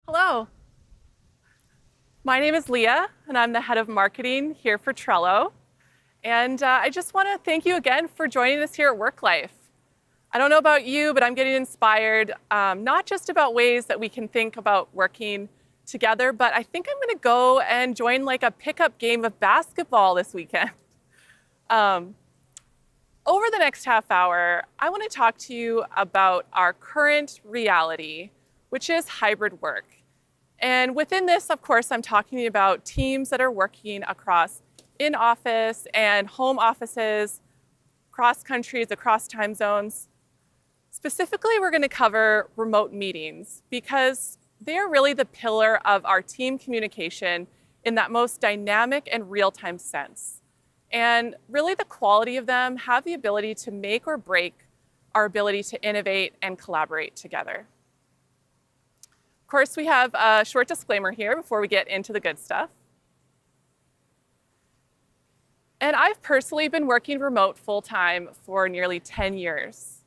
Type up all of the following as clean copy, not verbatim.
Hello, my name is Leah, and I'm the head of marketing here for Trello. And I just want to thank you again for joining us here at Work-Life. I don't know about you, but I'm getting inspired, not just about ways that we can think about working together, but I think I'm going to go and join like a pickup game of basketball this weekend. Over the next half hour, I want to talk to you about our current reality, which is hybrid work. And within this, of course, I'm talking about teams that are working across in-office and home offices, across countries, across time zones. Specifically, we're going to cover remote meetings because they are really the pillar of our team communication in that most dynamic and real-time sense. And really the quality of them have the ability to make or break our ability to innovate and collaborate together. Of course, we have a short disclaimer here before we get into the good stuff. And I've personally been working remote full-time for nearly 10 years.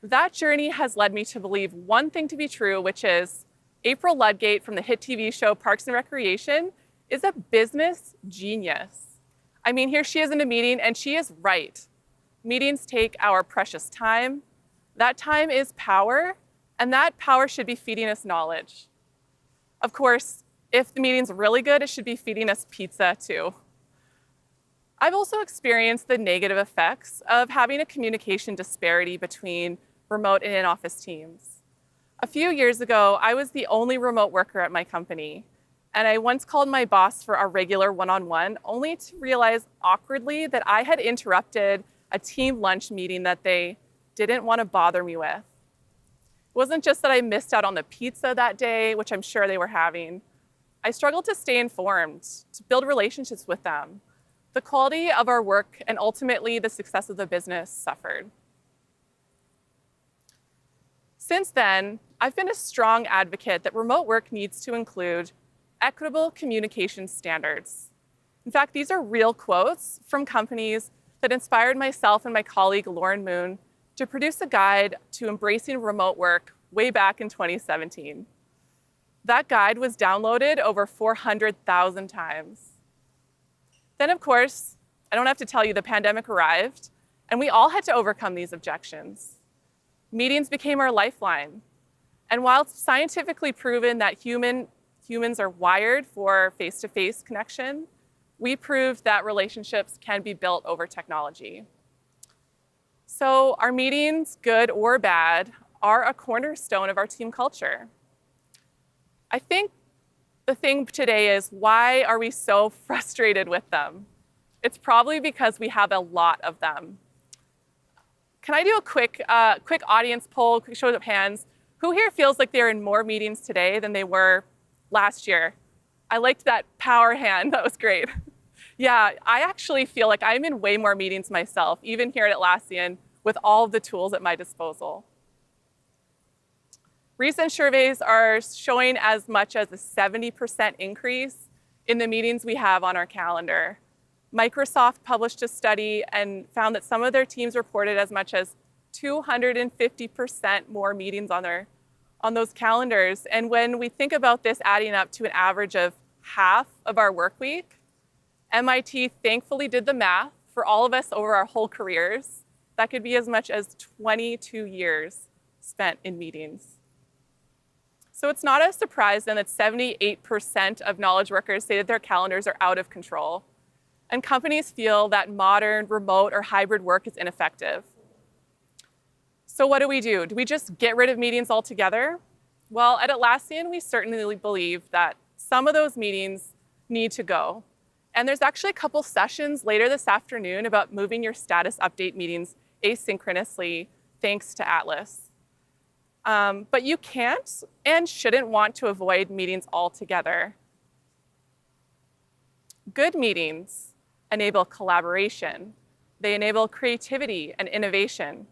That journey has led me to believe one thing to be true, which is April Ludgate from the hit TV show Parks and Recreation is a business genius. I mean, here she is in a meeting, and she is right. Meetings take our precious time. That time is power, and that power should be feeding us knowledge. Of course, if the meeting's really good, it should be feeding us pizza too. I've also experienced the negative effects of having a communication disparity between remote and in-office teams. A few years ago, I was the only remote worker at my company. And I once called my boss for a regular one-on-one, only to realize awkwardly that I had interrupted a team lunch meeting that they didn't want to bother me with. It wasn't just that I missed out on the pizza that day, which I'm sure they were having. I struggled to stay informed, to build relationships with them. The quality of our work and ultimately the success of the business suffered. Since then, I've been a strong advocate that remote work needs to include equitable communication standards. In fact, these are real quotes from companies that inspired myself and my colleague Lauren Moon to produce a guide to embracing remote work way back in 2017. That guide was downloaded over 400,000 times. Then, of course, I don't have to tell you, the pandemic arrived, and we all had to overcome these objections. Meetings became our lifeline. And while it's scientifically proven that humans are wired for face-to-face connection, we proved that relationships can be built over technology. So our meetings, good or bad, are a cornerstone of our team culture. I think the thing today is, why are we so frustrated with them? It's probably because we have a lot of them. Can I do a quick audience poll, quick show of hands? Who here feels like they're in more meetings today than they were last year? I liked that power hand, that was great. Yeah, I actually feel like I'm in way more meetings myself, even here at Atlassian, with all of the tools at my disposal. Recent surveys are showing as much as a 70% increase in the meetings we have on our calendar. Microsoft published a study and found that some of their teams reported as much as 250% more meetings on those calendars. And when we think about this adding up to an average of half of our work week, MIT thankfully did the math for all of us over our whole careers. That could be as much as 22 years spent in meetings. So it's not a surprise then that 78% of knowledge workers say that their calendars are out of control. And companies feel that modern, remote, or hybrid work is ineffective. So what do? Do we just get rid of meetings altogether? Well, at Atlassian, we certainly believe that some of those meetings need to go. And there's actually a couple sessions later this afternoon about moving your status update meetings asynchronously, thanks to Atlas. But you can't and shouldn't want to avoid meetings altogether. Good meetings enable collaboration. They enable creativity and innovation.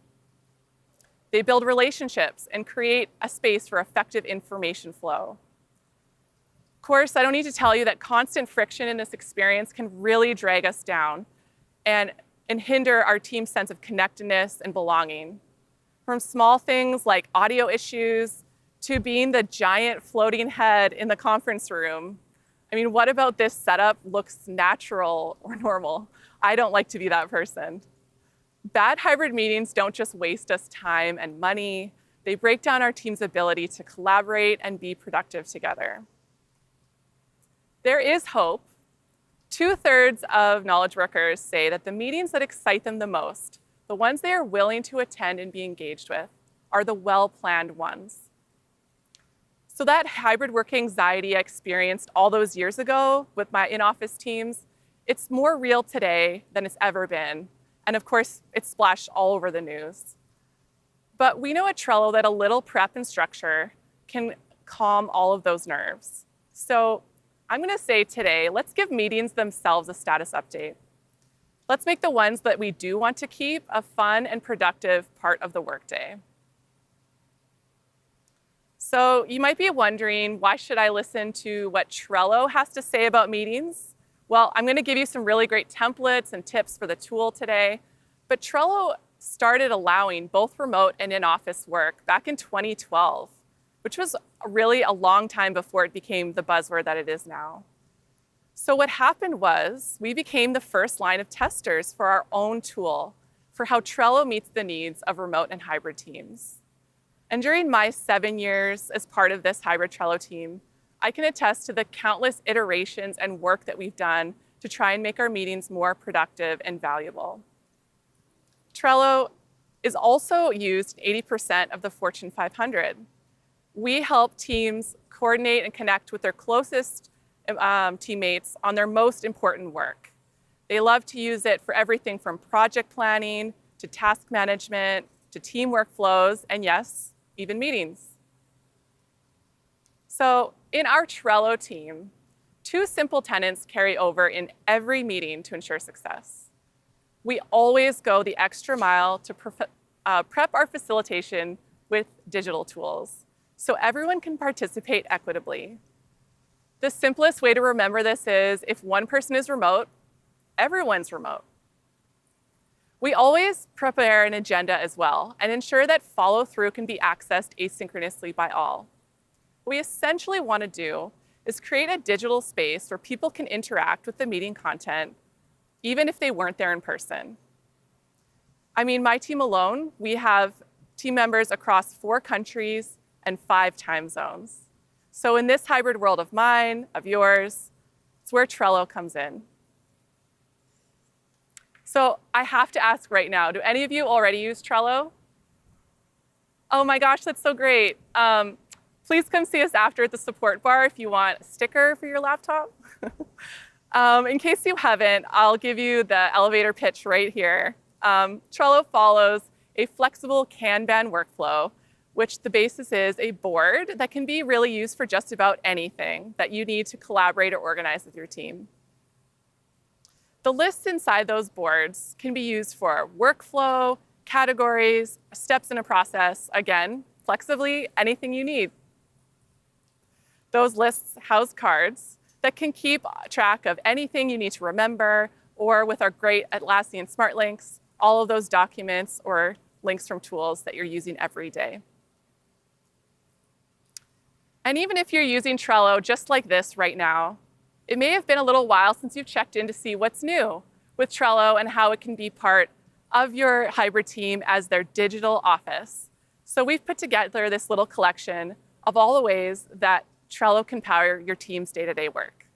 They build relationships and create a space for effective information flow. Of course, I don't need to tell you that constant friction in this experience can really drag us down and hinder our team's sense of connectedness and belonging. From small things like audio issues to being the giant floating head in the conference room. I mean, what about this setup looks natural or normal? I don't like to be that person. Bad hybrid meetings don't just waste us time and money, they break down our team's ability to collaborate and be productive together. There is hope. 2/3 of knowledge workers say that the meetings that excite them the most, the ones they are willing to attend and be engaged with, are the well-planned ones. So that hybrid work anxiety I experienced all those years ago with my in-office teams, it's more real today than it's ever been. And of course, it's splashed all over the news. But we know at Trello that a little prep and structure can calm all of those nerves. So I'm gonna say today, let's give meetings themselves a status update. Let's make the ones that we do want to keep a fun and productive part of the workday. So you might be wondering, why should I listen to what Trello has to say about meetings? Well, I'm gonna give you some really great templates and tips for the tool today, but Trello started allowing both remote and in-office work back in 2012, which was really a long time before it became the buzzword that it is now. So what happened was we became the first line of testers for our own tool for how Trello meets the needs of remote and hybrid teams. And during my 7 years as part of this hybrid Trello team, I can attest to the countless iterations and work that we've done to try and make our meetings more productive and valuable. Trello is also used in 80% of the Fortune 500. We help teams coordinate and connect with their closest teammates on their most important work. They love to use it for everything from project planning to task management to team workflows, and yes, even meetings. So in our Trello team, 2 simple tenets carry over in every meeting to ensure success. We always go the extra mile to prep our facilitation with digital tools, so everyone can participate equitably. The simplest way to remember this is if one person is remote, everyone's remote. We always prepare an agenda as well and ensure that follow-through can be accessed asynchronously by all. What we essentially want to do is create a digital space where people can interact with the meeting content, even if they weren't there in person. I mean, my team alone, we have team members across 4 countries and 5 time zones. So in this hybrid world of mine, of yours, it's where Trello comes in. So I have to ask right now, do any of you already use Trello? Oh my gosh, that's so great. Please come see us after at the support bar if you want a sticker for your laptop. In case you haven't, I'll give you the elevator pitch right here. Trello follows a flexible Kanban workflow, which the basis is a board that can be really used for just about anything that you need to collaborate or organize with your team. The lists inside those boards can be used for workflow, categories, steps in a process, again, flexibly, anything you need. Those lists house cards that can keep track of anything you need to remember, or with our great Atlassian Smart Links, all of those documents or links from tools that you're using every day. And even if you're using Trello just like this right now, it may have been a little while since you've checked in to see what's new with Trello and how it can be part of your hybrid team as their digital office. So we've put together this little collection of all the ways that Trello can power your team's day-to-day work.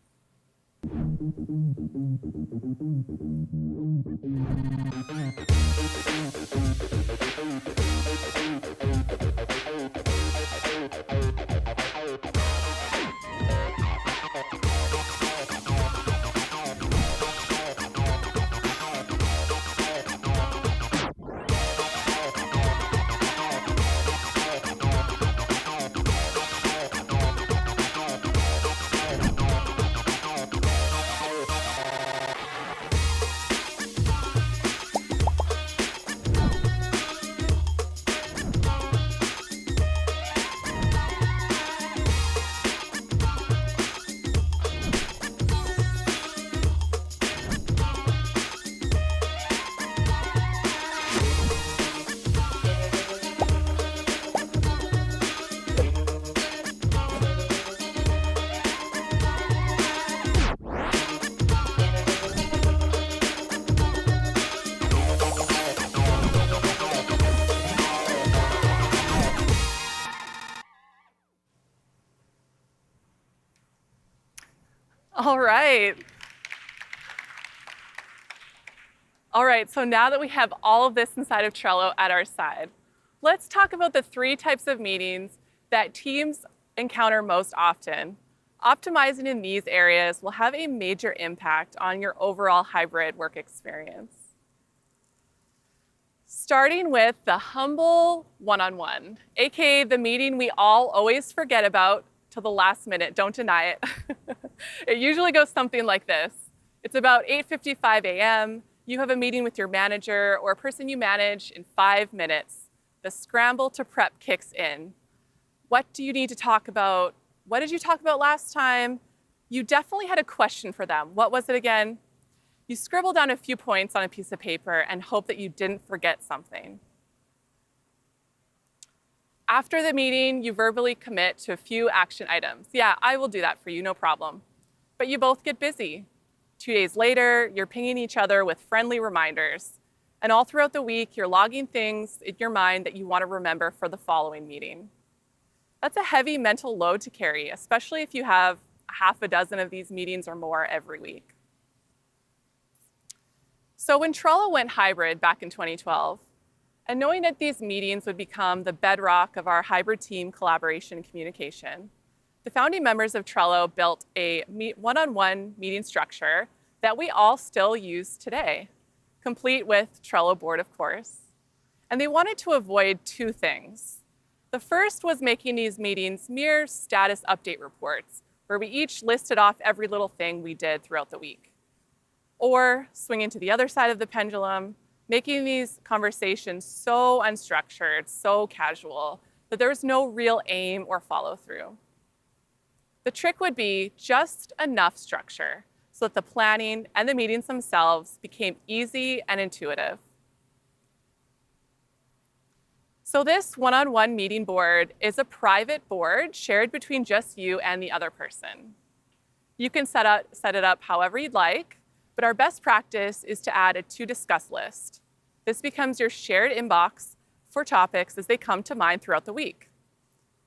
All right. All right, so now that we have all of this inside of Trello at our side, let's talk about the 3 types of meetings that teams encounter most often. Optimizing in these areas will have a major impact on your overall hybrid work experience. Starting with the humble one-on-one, aka the meeting we all always forget about till the last minute, don't deny it. It usually goes something like this. It's about 8:55 a.m., you have a meeting with your manager or a person you manage in 5 minutes. The scramble to prep kicks in. What do you need to talk about? What did you talk about last time? You definitely had a question for them. What was it again? You scribble down a few points on a piece of paper and hope that you didn't forget something. After the meeting, you verbally commit to a few action items. Yeah, I will do that for you, no problem. But you both get busy. 2 days later, you're pinging each other with friendly reminders. And all throughout the week, you're logging things in your mind that you want to remember for the following meeting. That's a heavy mental load to carry, especially if you have half a dozen of these meetings or more every week. So when Trello went hybrid back in 2012, and knowing that these meetings would become the bedrock of our hybrid team collaboration and communication, the founding members of Trello built a one-on-one meeting structure that we all still use today, complete with Trello board, of course. And they wanted to avoid 2 things. The first was making these meetings mere status update reports, where we each listed off every little thing we did throughout the week. Or swinging to the other side of the pendulum, making these conversations so unstructured, so casual, that there was no real aim or follow-through. The trick would be just enough structure so that the planning and the meetings themselves became easy and intuitive. So this one-on-one meeting board is a private board shared between just you and the other person. You can set it up however you'd like, but our best practice is to add a to-discuss list. This becomes your shared inbox for topics as they come to mind throughout the week.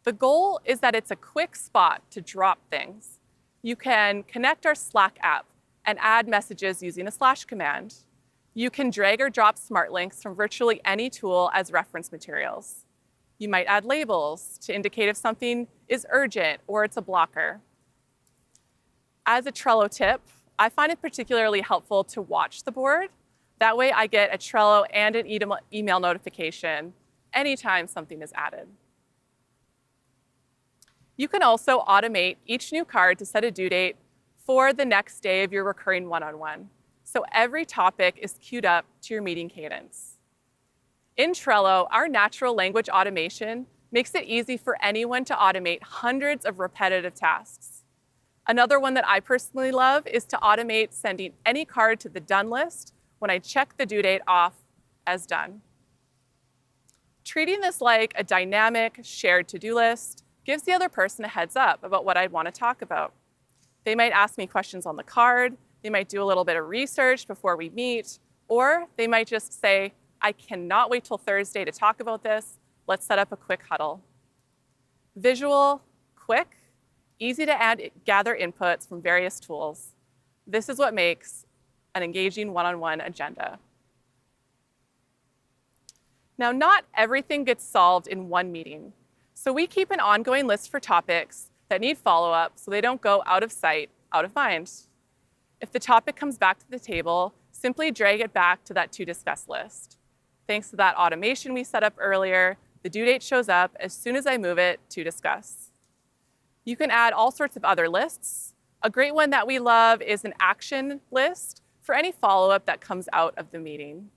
The goal is that it's a quick spot to drop things. You can connect our Slack app and add messages using a / command. You can drag or drop smart links from virtually any tool as reference materials. You might add labels to indicate if something is urgent or it's a blocker. As a Trello tip, I find it particularly helpful to watch the board. That way I get a Trello and an email notification anytime something is added. You can also automate each new card to set a due date for the next day of your recurring one-on-one. So every topic is queued up to your meeting cadence. In Trello, our natural language automation makes it easy for anyone to automate hundreds of repetitive tasks. Another one that I personally love is to automate sending any card to the done list when I check the due date off as done. Treating this like a dynamic, shared to-do list gives the other person a heads up about what I'd want to talk about. They might ask me questions on the card, they might do a little bit of research before we meet, or they might just say, I cannot wait till Thursday to talk about this, let's set up a quick huddle. Visual, quick, easy to gather inputs from various tools. This is what makes an engaging one-on-one agenda. Now, not everything gets solved in one meeting. So we keep an ongoing list for topics that need follow-up so they don't go out of sight, out of mind. If the topic comes back to the table, simply drag it back to that to-discuss list. Thanks to that automation we set up earlier, the due date shows up as soon as I move it to discuss. You can add all sorts of other lists. A great one that we love is an action list for any follow-up that comes out of the meeting.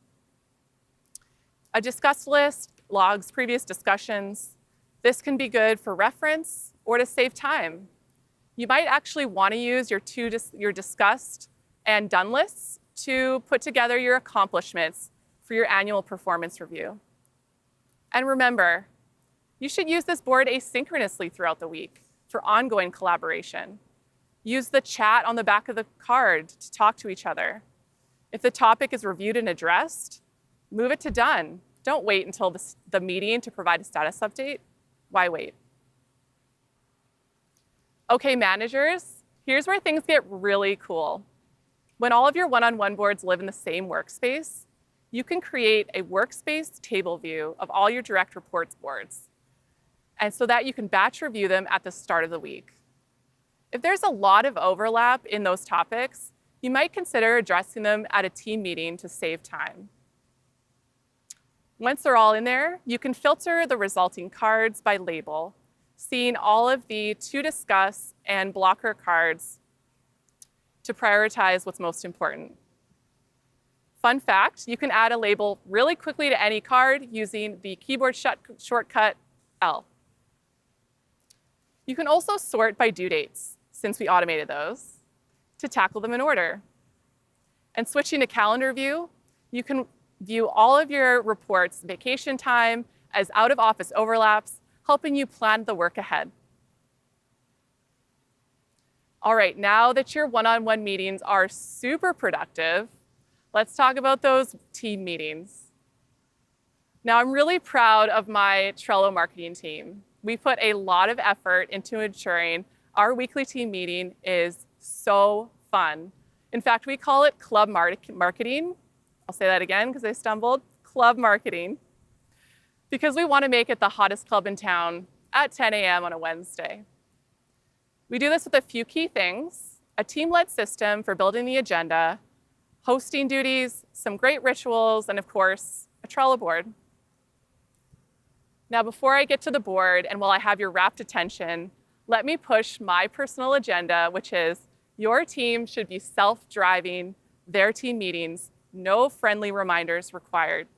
A discuss list logs previous discussions. This can be good for reference or to save time. You might actually want to use your discussed and done lists to put together your accomplishments for your annual performance review. And remember, you should use this board asynchronously throughout the week for ongoing collaboration. Use the chat on the back of the card to talk to each other. If the topic is reviewed and addressed, move it to done. Don't wait until the meeting to provide a status update. Why wait? Okay, managers, Here's where things get really cool. When all of your one-on-one boards live in the same workspace, you can create a workspace table view of all your direct reports boards, and so that you can batch review them at the start of the week. If there's a lot of overlap in those topics, you might consider addressing them at a team meeting to save time. Once they're all in there, you can filter the resulting cards by label, seeing all of the to discuss and blocker cards to prioritize what's most important. Fun fact, you can add a label really quickly to any card using the keyboard shortcut L. You can also sort by due dates, since we automated those, to tackle them in order. And switching to calendar view, you can view all of your reports, vacation time, as out-of-office overlaps, helping you plan the work ahead. All right, now that your one-on-one meetings are super productive, let's talk about those team meetings. Now, I'm really proud of my Trello marketing team. We put a lot of effort into ensuring our weekly team meeting is so fun. In fact, we call it club marketing. I'll say that again because I stumbled. Club marketing. Because we want to make it the hottest club in town at 10 a.m. on a Wednesday. We do this with a few key things: a team-led system for building the agenda, hosting duties, some great rituals, and of course, a Trello board. Now, before I get to the board, and while I have your rapt attention, let me push my personal agenda, which is your team should be self-driving their team meetings, no friendly reminders required.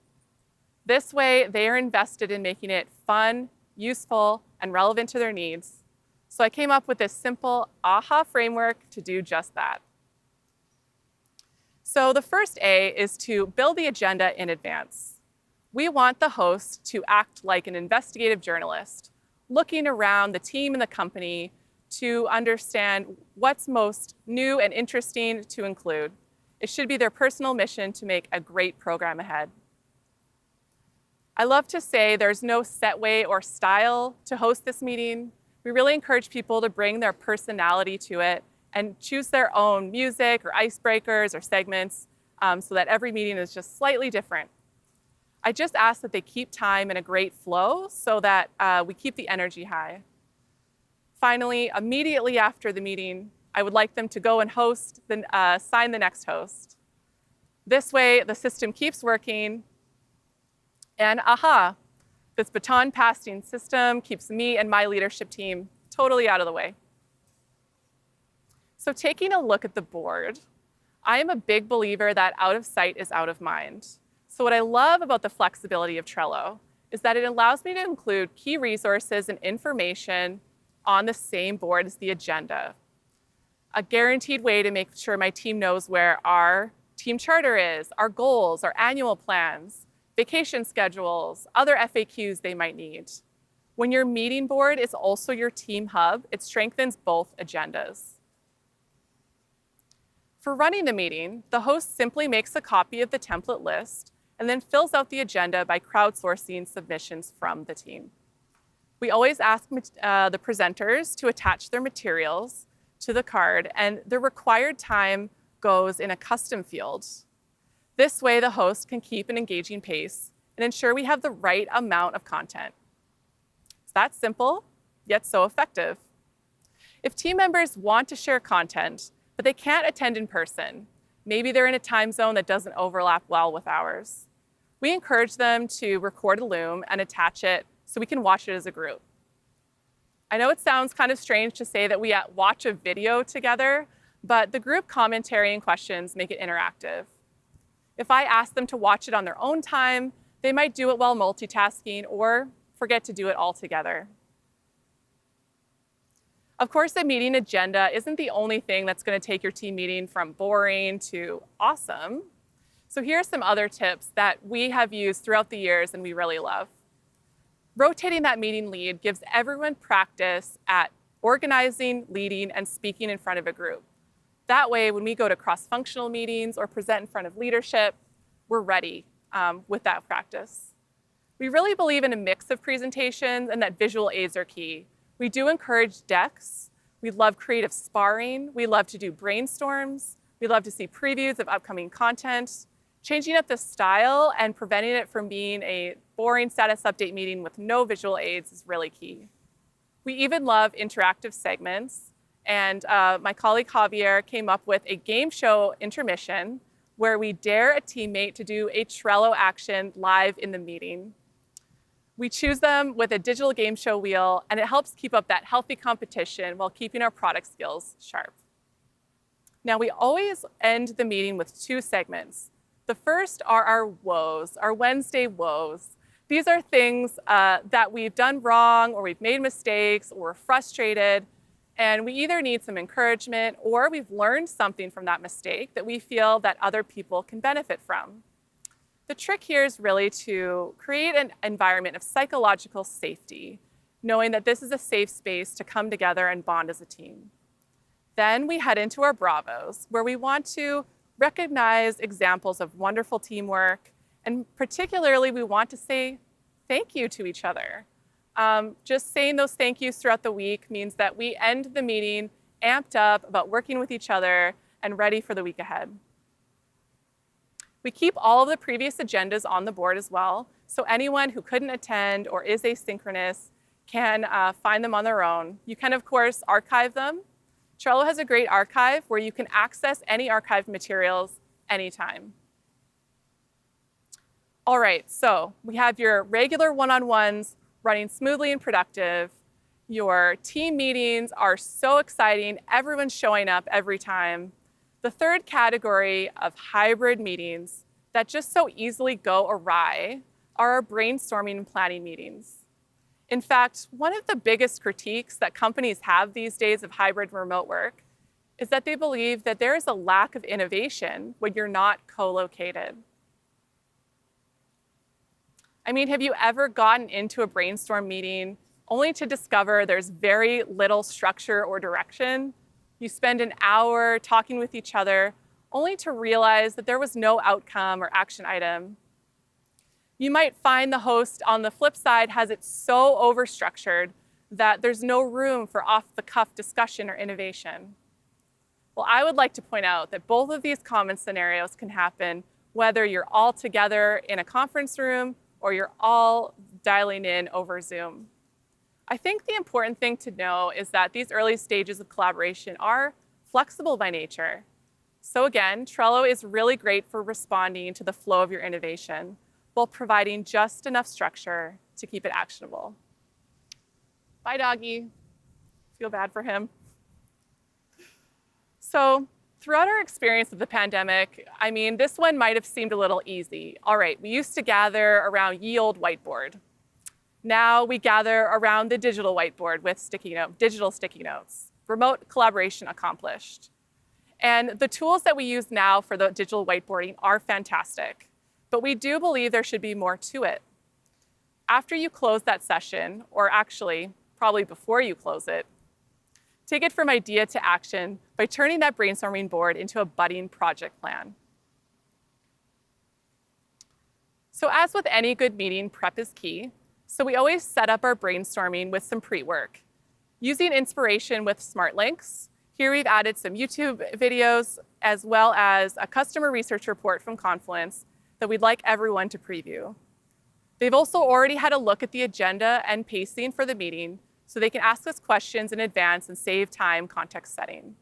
This way, they are invested in making it fun, useful, and relevant to their needs. So I came up with this simple AHA framework to do just that. So the first A is to build the agenda in advance. We want the host to act like an investigative journalist, looking around the team and the company to understand what's most new and interesting to include. It should be their personal mission to make a great program ahead. I love to say there's no set way or style to host this meeting. We really encourage people to bring their personality to it and choose their own music or icebreakers or segments so that every meeting is just slightly different. I just ask that they keep time in a great flow so that we keep the energy high. Finally, immediately after the meeting, I would like them to go and sign the next host. This way, the system keeps working, and aha, this baton passing system keeps me and my leadership team totally out of the way. So taking a look at the board, I am a big believer that out of sight is out of mind. So what I love about the flexibility of Trello is that it allows me to include key resources and information on the same board as the agenda. A guaranteed way to make sure my team knows where our team charter is, our goals, our annual plans, vacation schedules, other FAQs they might need. When your meeting board is also your team hub, it strengthens both agendas. For running the meeting, the host simply makes a copy of the template list and then fills out the agenda by crowdsourcing submissions from the team. We always ask the presenters to attach their materials to the card, and the required time goes in a custom field. This way, the host can keep an engaging pace and ensure we have the right amount of content. It's that simple, yet so effective. If team members want to share content, but they can't attend in person, maybe they're in a time zone that doesn't overlap well with ours, we encourage them to record a Loom and attach it so we can watch it as a group. I know it sounds kind of strange to say that we watch a video together, but the group commentary and questions make it interactive. If I ask them to watch it on their own time, they might do it while multitasking or forget to do it all together. Of course, the meeting agenda isn't the only thing that's going to take your team meeting from boring to awesome. So here are some other tips that we have used throughout the years and we really love. Rotating that meeting lead gives everyone practice at organizing, leading, and speaking in front of a group. That way, when we go to cross-functional meetings or present in front of leadership, we're ready with that practice. We really believe in a mix of presentations and that visual aids are key. We do encourage decks. We love creative sparring. We love to do brainstorms. We love to see previews of upcoming content. Changing up the style and preventing it from being a boring status update meeting with no visual aids is really key. We even love interactive segments. And my colleague Javier came up with a game show intermission where we dare a teammate to do a Trello action live in the meeting. We choose them with a digital game show wheel, and it helps keep up that healthy competition while keeping our product skills sharp. Now, we always end the meeting with 2 segments. The first are our woes, our Wednesday woes. These are things that we've done wrong, or we've made mistakes, or we're frustrated, and we either need some encouragement or we've learned something from that mistake that we feel that other people can benefit from. The trick here is really to create an environment of psychological safety, knowing that this is a safe space to come together and bond as a team. Then we head into our bravos, where we want to recognize examples of wonderful teamwork, and particularly we want to say thank you to each other. Just saying those thank yous throughout the week means that we end the meeting amped up about working with each other and ready for the week ahead. We keep all of the previous agendas on the board as well, so anyone who couldn't attend or is asynchronous can find them on their own. You can, of course, archive them. Trello has a great archive where you can access any archived materials anytime. All right, so we have your regular one-on-ones running smoothly and productive. Your team meetings are so exciting. Everyone's showing up every time. The third category of hybrid meetings that just so easily go awry are our brainstorming and planning meetings. In fact, one of the biggest critiques that companies have these days of hybrid remote work is that they believe that there is a lack of innovation when you're not co-located. I mean, have you ever gotten into a brainstorm meeting only to discover there's very little structure or direction? You spend an hour talking with each other only to realize that there was no outcome or action item. You might find the host on the flip side has it so overstructured that there's no room for off-the-cuff discussion or innovation. Well, I would like to point out that both of these common scenarios can happen whether you're all together in a conference room or you're all dialing in over Zoom. I think the important thing to know is that these early stages of collaboration are flexible by nature. So again, Trello is really great for responding to the flow of your innovation while providing just enough structure to keep it actionable. Bye, doggy. Feel bad for him. So throughout our experience of the pandemic, I mean, this one might have seemed a little easy. All right, we used to gather around ye old whiteboard. Now we gather around the digital whiteboard with digital sticky notes. Remote collaboration accomplished. And the tools that we use now for the digital whiteboarding are fantastic, but we do believe there should be more to it. After you close that session, or actually, probably before you close it, take it from idea to action by turning that brainstorming board into a budding project plan. So as with any good meeting, prep is key. So we always set up our brainstorming with some pre-work. Using inspiration with smart links, here we've added some YouTube videos as well as a customer research report from Confluence that we'd like everyone to preview. They've also already had a look at the agenda and pacing for the meeting, so they can ask us questions in advance and save time context setting.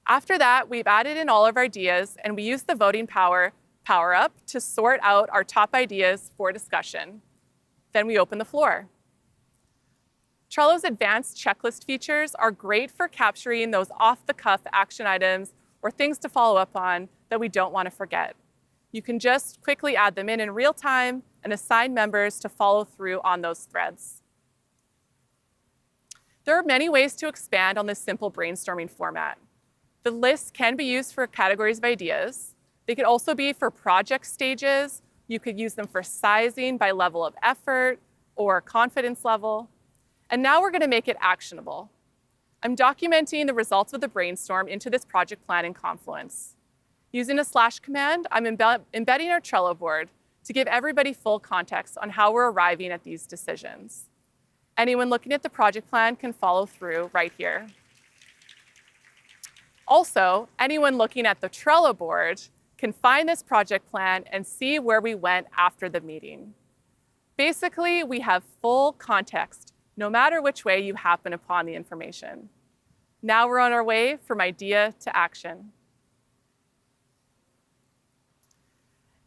After that, we've added in all of our ideas, and we use the voting power-up to sort out our top ideas for discussion. Then we open the floor. Trello's advanced checklist features are great for capturing those off-the-cuff action items or things to follow up on that we don't want to forget. You can just quickly add them in real time and assign members to follow through on those threads. There are many ways to expand on this simple brainstorming format. The lists can be used for categories of ideas. They could also be for project stages. You could use them for sizing by level of effort or confidence level. And now we're going to make it actionable. I'm documenting the results of the brainstorm into this project plan in Confluence. Using a / command, I'm embedding our Trello board to give everybody full context on how we're arriving at these decisions. Anyone looking at the project plan can follow through right here. Also, anyone looking at the Trello board can find this project plan and see where we went after the meeting. Basically, we have full context, no matter which way you happen upon the information. Now we're on our way from idea to action.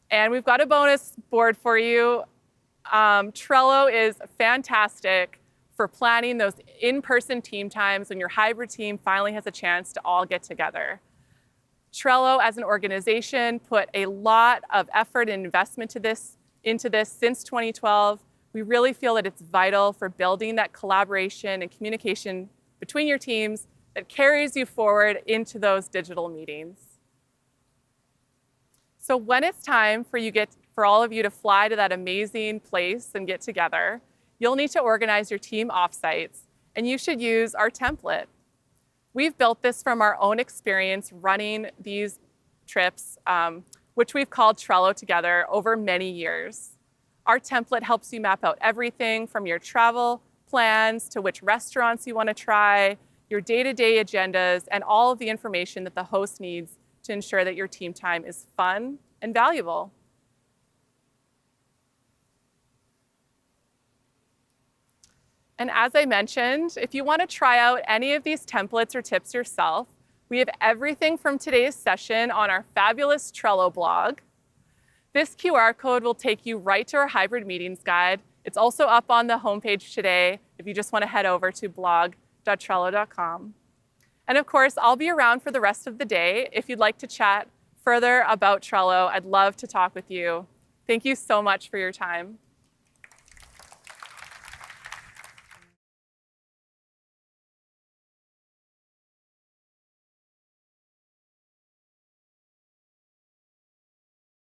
And we've got a bonus board for you. Trello is fantastic for planning those in-person team times when your hybrid team finally has a chance to all get together. Trello as an organization put a lot of effort and investment into this since 2012. We really feel that it's vital for building that collaboration and communication between your teams that carries you forward into those digital meetings. So when it's time for all of you to fly to that amazing place and get together, you'll need to organize your team offsites, and you should use our template. We've built this from our own experience running these trips, which we've called Trello-Together, over many years. Our template helps you map out everything from your travel plans to which restaurants you want to try, your day-to-day agendas, and all of the information that the host needs to ensure that your team time is fun and valuable. And as I mentioned, if you want to try out any of these templates or tips yourself, we have everything from today's session on our fabulous Trello blog. This QR code will take you right to our hybrid meetings guide. It's also up on the homepage today if you just want to head over to blog.trello.com. And of course, I'll be around for the rest of the day. If you'd like to chat further about Trello, I'd love to talk with you. Thank you so much for your time.